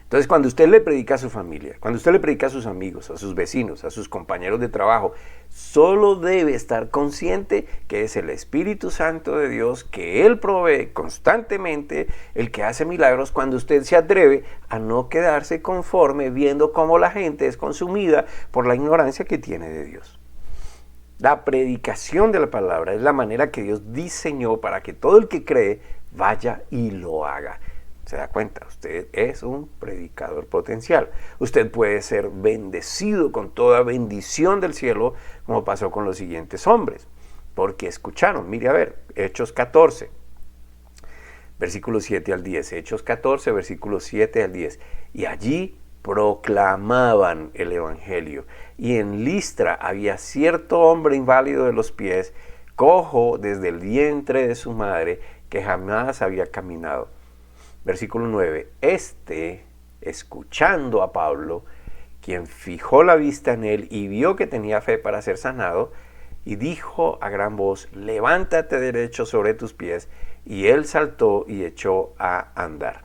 Entonces, cuando usted le predica a su familia, cuando usted le predica a sus amigos, a sus vecinos, a sus compañeros de trabajo, solo debe estar consciente que es el Espíritu Santo de Dios, que Él provee constantemente, el que hace milagros, cuando usted se atreve a no quedarse conforme viendo cómo la gente es consumida por la ignorancia que tiene de Dios. La predicación de la palabra es la manera que Dios diseñó para que todo el que cree vaya y lo haga. ¿Se da cuenta? Usted es un predicador potencial. Usted puede ser bendecido con toda bendición del cielo, como pasó con los siguientes hombres, porque escucharon. Mire a ver, Hechos 14, versículos 7 al 10. Hechos 14, versículos 7 al 10. Y allí proclamaban el Evangelio. Y en Listra había cierto hombre inválido de los pies, cojo desde el vientre de su madre, que jamás había caminado. Versículo 9, escuchando a Pablo, quien fijó la vista en él y vio que tenía fe para ser sanado, y dijo a gran voz, levántate derecho sobre tus pies, y él saltó y echó a andar.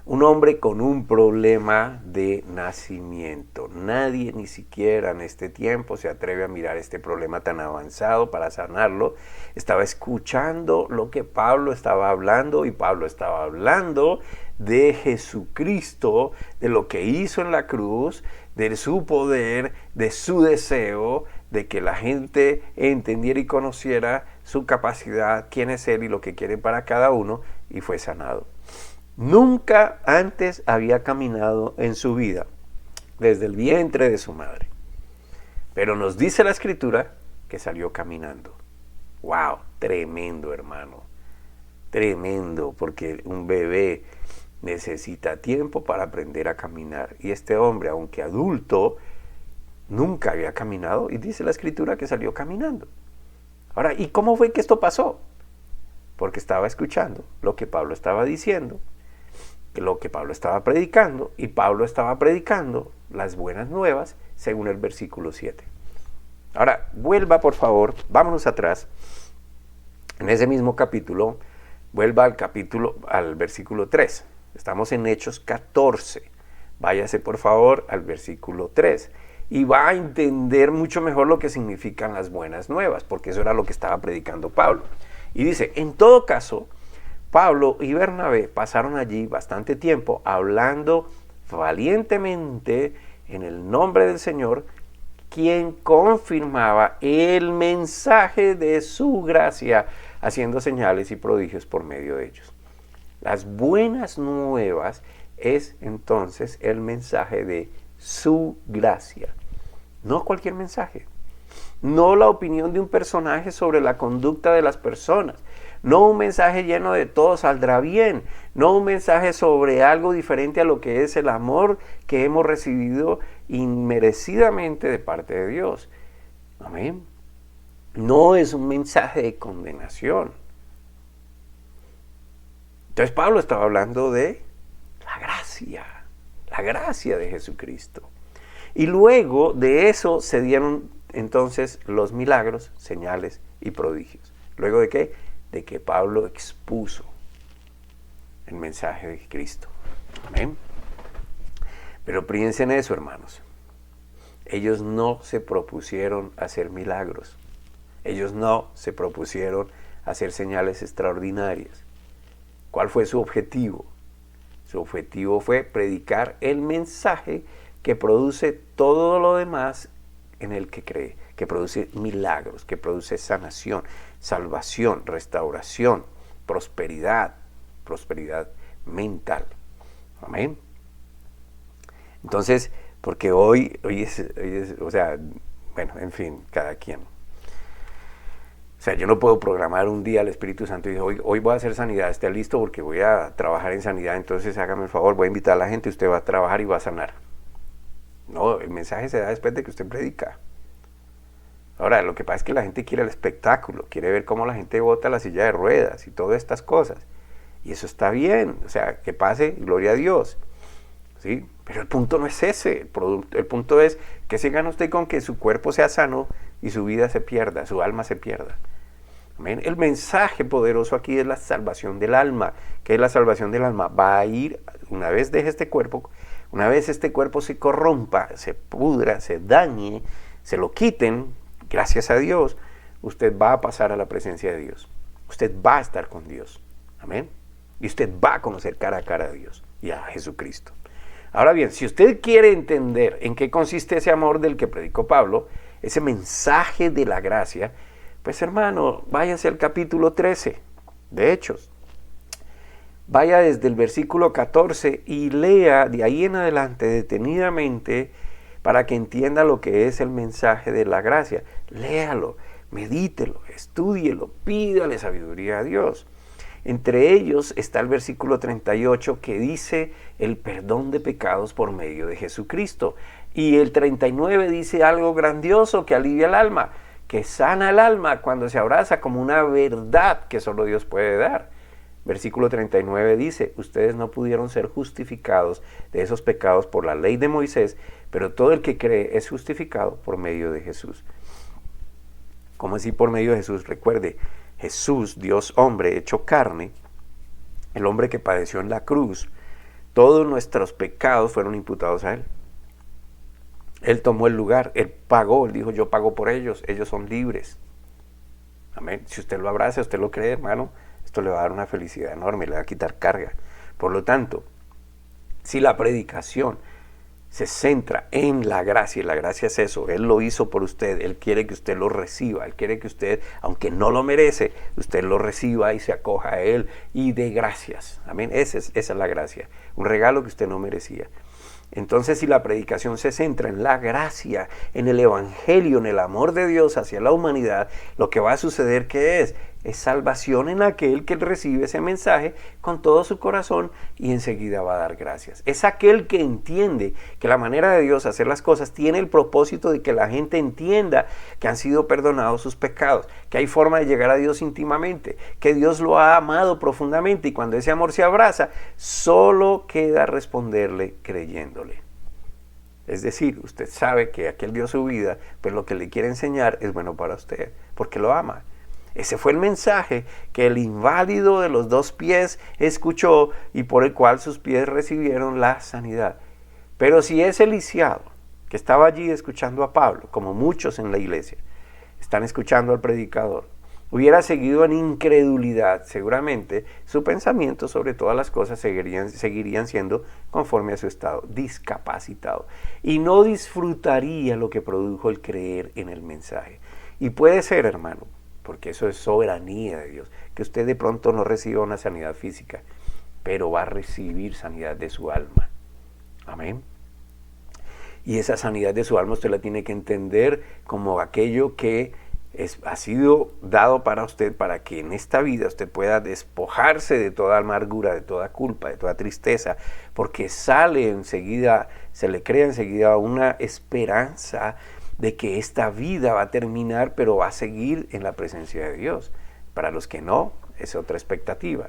Un hombre con un problema de nacimiento. Nadie, ni siquiera en este tiempo, se atreve a mirar este problema tan avanzado para sanarlo. Estaba escuchando lo que Pablo estaba hablando, y Pablo estaba hablando de Jesucristo, de lo que hizo en la cruz, de su poder, de su deseo, de que la gente entendiera y conociera su capacidad, quién es Él y lo que quiere para cada uno, y fue sanado. Nunca antes había caminado en su vida, desde el vientre de su madre. Pero nos dice la Escritura que salió caminando. ¡Wow! Tremendo, hermano. Tremendo, porque un bebé necesita tiempo para aprender a caminar. Y este hombre, aunque adulto, nunca había caminado, y dice la Escritura que salió caminando. Ahora, ¿y cómo fue que esto pasó? Porque estaba escuchando lo que Pablo estaba diciendo, lo que Pablo estaba predicando, y Pablo estaba predicando las buenas nuevas según el versículo 7. Ahora, vuelva por favor, vámonos atrás, en ese mismo capítulo, vuelva al versículo 3. Estamos en Hechos 14. Váyase por favor al versículo 3 y va a entender mucho mejor lo que significan las buenas nuevas, porque eso era lo que estaba predicando Pablo. Y dice, en todo caso, Pablo y Bernabé pasaron allí bastante tiempo hablando valientemente en el nombre del Señor, quien confirmaba el mensaje de su gracia, haciendo señales y prodigios por medio de ellos. Las buenas nuevas es entonces el mensaje de su gracia. No cualquier mensaje. No la opinión de un personaje sobre la conducta de las personas. No un mensaje lleno de todo saldrá bien. No un mensaje sobre algo diferente a lo que es el amor que hemos recibido inmerecidamente de parte de Dios. Amén. No es un mensaje de condenación. Entonces Pablo estaba hablando de la gracia de Jesucristo. Y luego de eso se dieron entonces los milagros, señales y prodigios. ¿Luego de qué? De que Pablo expuso el mensaje de Cristo. Amén. Pero piensen en eso, hermanos. Ellos no se propusieron hacer milagros. Ellos no se propusieron hacer señales extraordinarias. ¿Cuál fue su objetivo? Su objetivo fue predicar el mensaje que produce todo lo demás en el que cree, que produce milagros, que produce sanación, salvación, restauración, prosperidad mental. Amén. Entonces, porque hoy es, o sea, bueno, en fin, cada quien. O sea, yo no puedo programar un día al Espíritu Santo y decir, hoy voy a hacer sanidad, esté listo porque voy a trabajar en sanidad, entonces hágame el favor, voy a invitar a la gente, usted va a trabajar y va a sanar. No, el mensaje se da después de que usted predica. Ahora, lo que pasa es que la gente quiere el espectáculo, quiere ver cómo la gente bota la silla de ruedas y todas estas cosas. Y eso está bien, o sea, que pase, gloria a Dios. ¿Sí? Pero el punto no es ese, el punto es que se gana usted con que su cuerpo sea sano y su vida se pierda, su alma se pierda. Amén. El mensaje poderoso aquí es la salvación del alma. ¿Qué es la salvación del alma? Va a ir, una vez deje este cuerpo, una vez este cuerpo se corrompa, se pudra, se dañe, se lo quiten, gracias a Dios, usted va a pasar a la presencia de Dios. Usted va a estar con Dios. Amén. Y usted va a conocer cara a cara a Dios y a Jesucristo. Ahora bien, si usted quiere entender en qué consiste ese amor del que predicó Pablo, ese mensaje de la gracia, pues hermano, váyase al capítulo 13 de Hechos. Vaya desde el versículo 14 y lea de ahí en adelante detenidamente para que entienda lo que es el mensaje de la gracia. Léalo, medítelo, estúdielo, pídale sabiduría a Dios. Entre ellos está el versículo 38 que dice el perdón de pecados por medio de Jesucristo. Y el 39 dice algo grandioso que alivia el alma, que sana el alma cuando se abraza como una verdad que solo Dios puede dar. Versículo 39 dice, ustedes no pudieron ser justificados de esos pecados por la ley de Moisés, pero todo el que cree es justificado por medio de Jesús. ¿Cómo así por medio de Jesús? Recuerde, Jesús, Dios hombre hecho carne, el hombre que padeció en la cruz, todos nuestros pecados fueron imputados a Él. Él tomó el lugar, Él pagó, Él dijo, yo pago por ellos son libres. Amén. Si usted lo abraza, usted lo cree, hermano, esto le va a dar una felicidad enorme, le va a quitar carga. Por lo tanto, si la predicación se centra en la gracia, y la gracia es eso, Él lo hizo por usted, Él quiere que usted lo reciba, Él quiere que usted, aunque no lo merece, usted lo reciba y se acoja a Él y dé gracias. Amén, esa es la gracia, un regalo que usted no merecía. Entonces, si la predicación se centra en la gracia, en el evangelio, en el amor de Dios hacia la humanidad, lo que va a suceder ¿qué es? Es salvación en aquel que recibe ese mensaje con todo su corazón y enseguida va a dar gracias. Es aquel que entiende que la manera de Dios hacer las cosas tiene el propósito de que la gente entienda que han sido perdonados sus pecados, que hay forma de llegar a Dios íntimamente, que Dios lo ha amado profundamente y cuando ese amor se abraza, solo queda responderle creyéndole. Es decir, usted sabe que aquel dio su vida, pues lo que le quiere enseñar es bueno para usted, porque lo ama. Ese fue el mensaje que el inválido de los 2 pies escuchó y por el cual sus pies recibieron la sanidad. Pero si ese lisiado que estaba allí escuchando a Pablo, como muchos en la iglesia están escuchando al predicador, hubiera seguido en incredulidad, seguramente su pensamiento sobre todas las cosas seguirían siendo conforme a su estado, discapacitado. Y no disfrutaría lo que produjo el creer en el mensaje. Y puede ser, hermano, porque eso es soberanía de Dios, que usted de pronto no reciba una sanidad física, pero va a recibir sanidad de su alma. Amén. Y esa sanidad de su alma usted la tiene que entender como aquello que ha sido dado para usted, para que en esta vida usted pueda despojarse de toda amargura, de toda culpa, de toda tristeza, porque sale enseguida, se le crea enseguida una esperanza de que esta vida va a terminar, pero va a seguir en la presencia de Dios. Para los que no, es otra expectativa.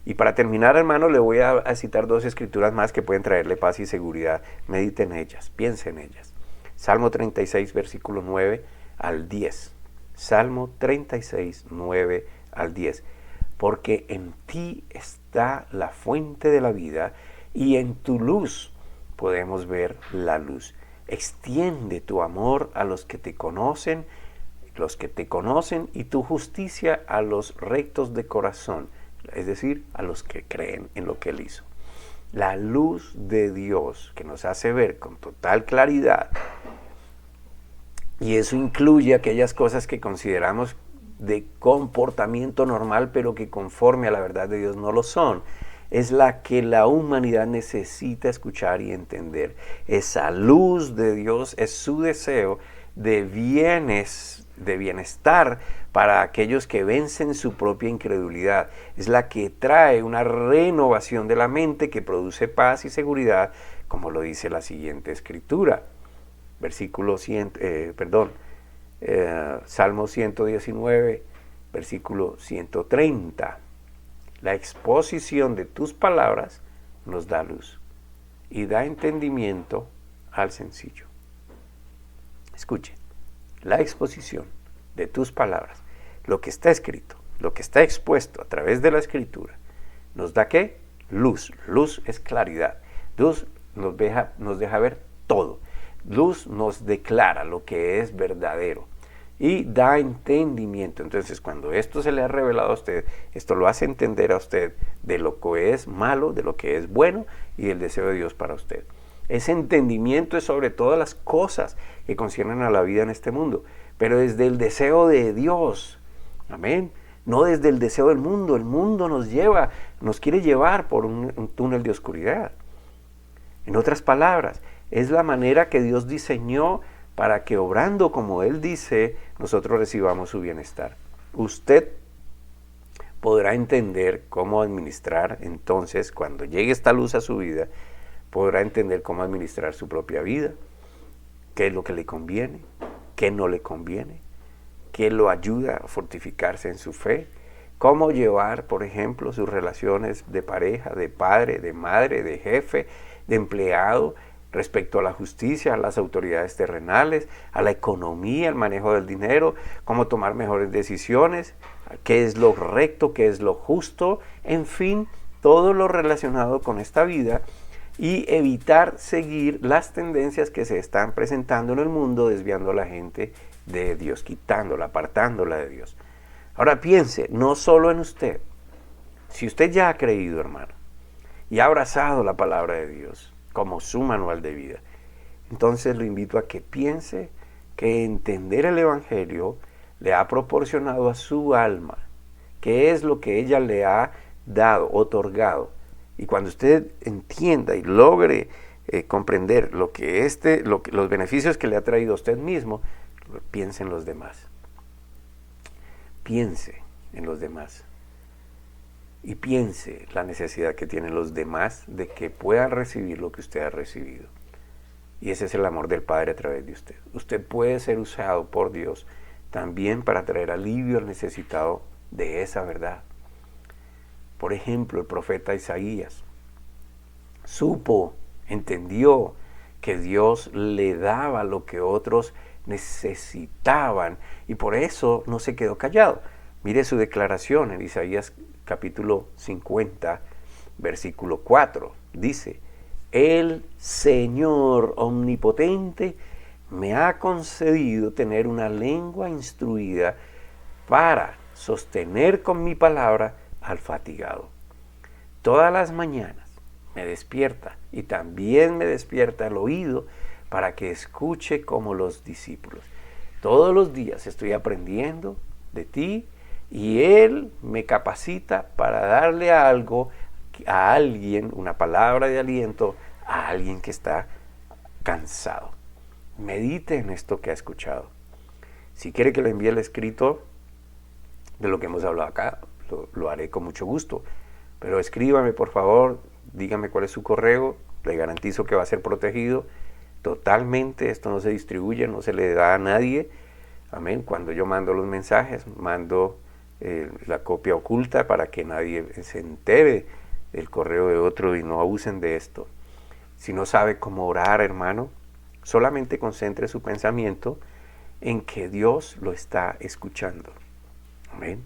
Y para terminar, hermano, le voy a citar 2 escrituras más que pueden traerle paz y seguridad. Medite en ellas, piense en ellas. Salmo 36, versículo 9 al 10. Salmo 36, 9 al 10. Porque en ti está la fuente de la vida y en tu luz podemos ver la luz. Extiende tu amor a los que te conocen y tu justicia a los rectos de corazón, es decir, a los que creen en lo que Él hizo. La luz de Dios que nos hace ver con total claridad, y eso incluye aquellas cosas que consideramos de comportamiento normal, pero que conforme a la verdad de Dios no lo son, es la que la humanidad necesita escuchar y entender. Esa luz de Dios es su deseo de bienestar para aquellos que vencen su propia incredulidad. Es la que trae una renovación de la mente que produce paz y seguridad, como lo dice la siguiente escritura. Salmo 119, versículo 130. La exposición de tus palabras nos da luz y da entendimiento al sencillo. Escuche, la exposición de tus palabras, lo que está escrito, lo que está expuesto a través de la escritura, ¿nos da qué? Luz. Luz es claridad. Luz nos deja ver todo. Luz nos declara lo que es verdadero y da entendimiento. Entonces, cuando esto se le ha revelado a usted, esto lo hace entender a usted de lo que es malo, de lo que es bueno y del deseo de Dios para usted. Ese entendimiento es sobre todas las cosas que conciernen a la vida en este mundo, pero desde el deseo de Dios. Amén. No desde el deseo del mundo. El mundo nos quiere llevar por un túnel de oscuridad. En otras palabras, es la manera que Dios diseñó para que obrando como Él dice, nosotros recibamos su bienestar. Usted podrá entender cómo administrar, entonces, cuando llegue esta luz a su vida, podrá entender cómo administrar su propia vida, qué es lo que le conviene, qué no le conviene, qué lo ayuda a fortificarse en su fe, cómo llevar, por ejemplo, sus relaciones de pareja, de padre, de madre, de jefe, de empleado, respecto a la justicia, a las autoridades terrenales, a la economía, al manejo del dinero, cómo tomar mejores decisiones, qué es lo recto, qué es lo justo, en fin, todo lo relacionado con esta vida y evitar seguir las tendencias que se están presentando en el mundo, desviando a la gente de Dios, quitándola, apartándola de Dios. Ahora piense, no solo en usted. Si usted ya ha creído, hermano, y ha abrazado la palabra de Dios como su manual de vida, entonces lo invito a que piense que entender el Evangelio le ha proporcionado a su alma, qué es lo que ella le ha dado, otorgado. Y cuando usted entienda y logre comprender los beneficios que le ha traído a usted mismo, piense en los demás. Piense en los demás. Y piense la necesidad que tienen los demás de que puedan recibir lo que usted ha recibido. Y ese es el amor del Padre a través de usted. Usted puede ser usado por Dios también para traer alivio al necesitado de esa verdad. Por ejemplo, el profeta Isaías entendió que Dios le daba lo que otros necesitaban y por eso no se quedó callado. Mire su declaración en Isaías capítulo 50, versículo 4. Dice, el Señor omnipotente me ha concedido tener una lengua instruida para sostener con mi palabra al fatigado. Todas las mañanas me despierta y también me despierta el oído para que escuche como los discípulos. Todos los días estoy aprendiendo de ti y Él me capacita para darle algo a alguien, una palabra de aliento a alguien que está cansado. Medite en esto que ha escuchado. Si quiere que le envíe el escrito de lo que hemos hablado acá, lo haré con mucho gusto. Pero escríbame, por favor, dígame cuál es su correo, le garantizo que va a ser protegido totalmente. Esto no se distribuye, no se le da a nadie. Amén. Cuando yo mando los mensajes, mando la copia oculta para que nadie se entere del correo de otro y no abusen de esto. Si no sabe cómo orar, hermano, solamente concentre su pensamiento en que Dios lo está escuchando. Amén.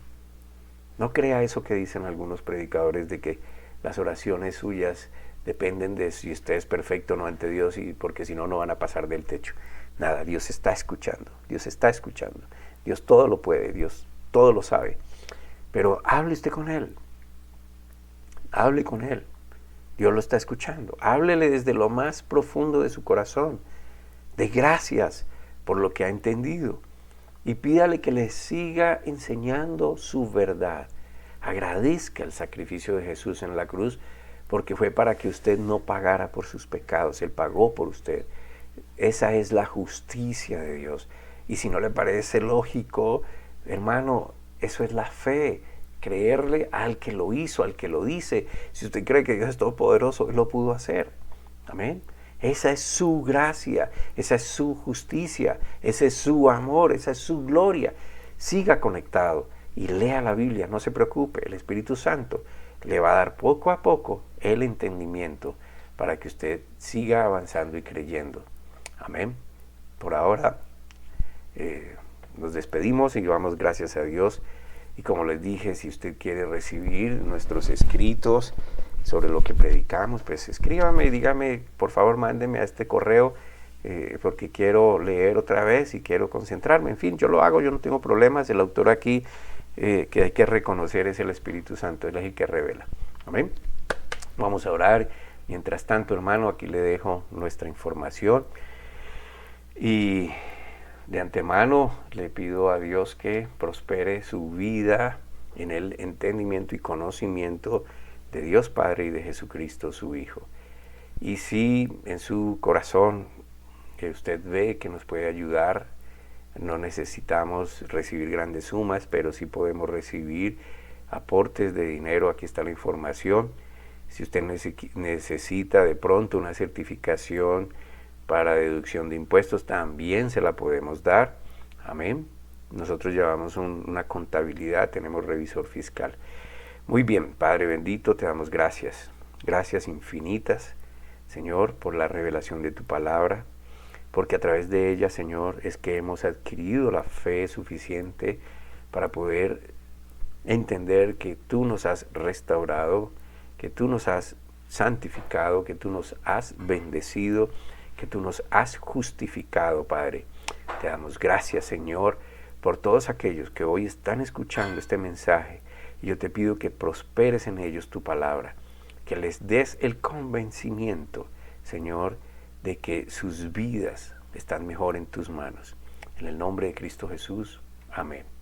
No crea eso que dicen algunos predicadores de que las oraciones suyas dependen de si usted es perfecto o no ante Dios, y porque si no, no van a pasar del techo. Nada, Dios está escuchando, Dios está escuchando. Dios todo lo puede, Dios todo lo sabe. Pero hable usted con Él, hable con Él. Dios lo está escuchando. Háblele desde lo más profundo de su corazón. De gracias por lo que ha entendido. Y pídale que le siga enseñando su verdad. Agradezca el sacrificio de Jesús en la cruz, porque fue para que usted no pagara por sus pecados. Él pagó por usted. Esa es la justicia de Dios. Y si no le parece lógico, hermano, eso es la fe. Creerle al que lo hizo, al que lo dice. Si usted cree que Dios es todopoderoso, Él lo pudo hacer. Amén. Esa es su gracia, esa es su justicia, ese es su amor, esa es su gloria. Siga conectado y lea la Biblia, no se preocupe. El Espíritu Santo le va a dar poco a poco el entendimiento para que usted siga avanzando y creyendo. Amén. Por ahora nos despedimos y damos gracias a Dios. Y como les dije, si usted quiere recibir nuestros escritos sobre lo que predicamos, pues escríbame y dígame, por favor, mándeme a este correo, porque quiero leer otra vez y quiero concentrarme. En fin, yo lo hago, yo no tengo problemas. El autor aquí, que hay que reconocer, es el Espíritu Santo, Él es el que revela. Amén. Vamos a orar. Mientras tanto, hermano, aquí le dejo nuestra información. Y de antemano le pido a Dios que prospere su vida en el entendimiento y conocimiento de Dios Padre y de Jesucristo su Hijo. Y si en su corazón que usted ve que nos puede ayudar, no necesitamos recibir grandes sumas, pero sí podemos recibir aportes de dinero. Aquí está la información. Si usted necesita de pronto una certificación para deducción de impuestos, también se la podemos dar. Amén. Nosotros llevamos una contabilidad, tenemos revisor fiscal. Muy bien, Padre bendito, te damos gracias. Gracias infinitas, Señor, por la revelación de tu palabra, porque a través de ella, Señor, es que hemos adquirido la fe suficiente para poder entender que tú nos has restaurado, que tú nos has santificado, que tú nos has bendecido, que tú nos has justificado, Padre. Te damos gracias, Señor, por todos aquellos que hoy están escuchando este mensaje. Y yo te pido que prosperes en ellos tu palabra, que les des el convencimiento, Señor, de que sus vidas están mejor en tus manos. En el nombre de Cristo Jesús. Amén.